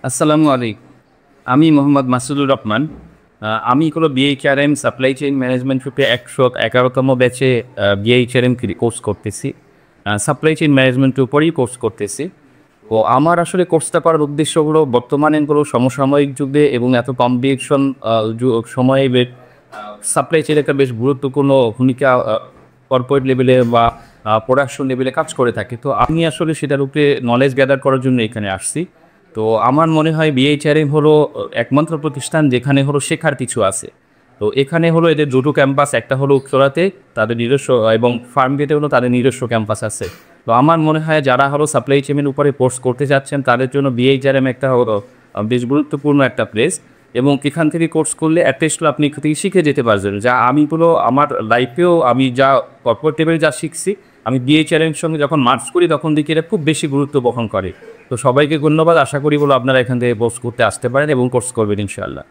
আসসালামু আলাইকুম। আমি মোহাম্মদ মাসুদুর রহমান। আমি হলো বিএইচআরএম সাপ্লাই চেইন ম্যানেজমেন্ট গ্রুপে ১১১তম ব্যাচে বিএইচআরএম কোর্স করতেছি। সাপ্লাই চেইন ম্যানেজমেন্টের উপরেই কোর্স করতেছি। তো আমার আসলে কোর্সটা করার উদ্দেশ্য হলো বর্তমানে সমসাময়িক যুগে এবং এত কম্পিটিশন সময়ে সাপ্লাই চেইন একটা বেশ গুরুত্বপূর্ণ ভূমিকা কর্পোরেট লেভেলে বা প্রোডাকশন লেভেলে কাজ করে থাকে। তো আমি আসলে সেটার উপরে নলেজ গ্যাদার করার জন্য এখানে আসছি। তো আমার মনে হয় বিএইচআরএম হলো একমাত্র প্রতিষ্ঠান যেখানে হলো শেখার কিছু আছে। তো এখানে হলো এদের দুটো ক্যাম্পাস, একটা হলো উত্তরাতে তাদের নিজস্ব এবং ফার্মগেটে হলো তাদের নিজস্ব ক্যাম্পাস আছে। তো আমার মনে হয় যারা হলো সাপ্লাই চেইনের উপরে কোর্স করতে যাচ্ছেন তাদের জন্য বিএইচআরএম একটা হলো বেশ গুরুত্বপূর্ণ একটা প্লেস। এবং এখান থেকে কোর্স করলে অ্যাটলিস্ট আপনি এখান থেকে শিখে যেতে পারবেন যা আমি হলো আমার লাইফেও আমি যা কর্পোরেট লেভেলে যা শিখছি আমি বিএইচআরএম এর সঙ্গে যখন মার্চ করি তখন দেখি এটা খুব বেশি গুরুত্ব বহন করে। তো সবাইকে ধন্যবাদ। আশা করি আপনারা এখান থেকে কোর্স করতে আসতে পারেন এবং কোর্স করবেন ইনশাআল্লাহ।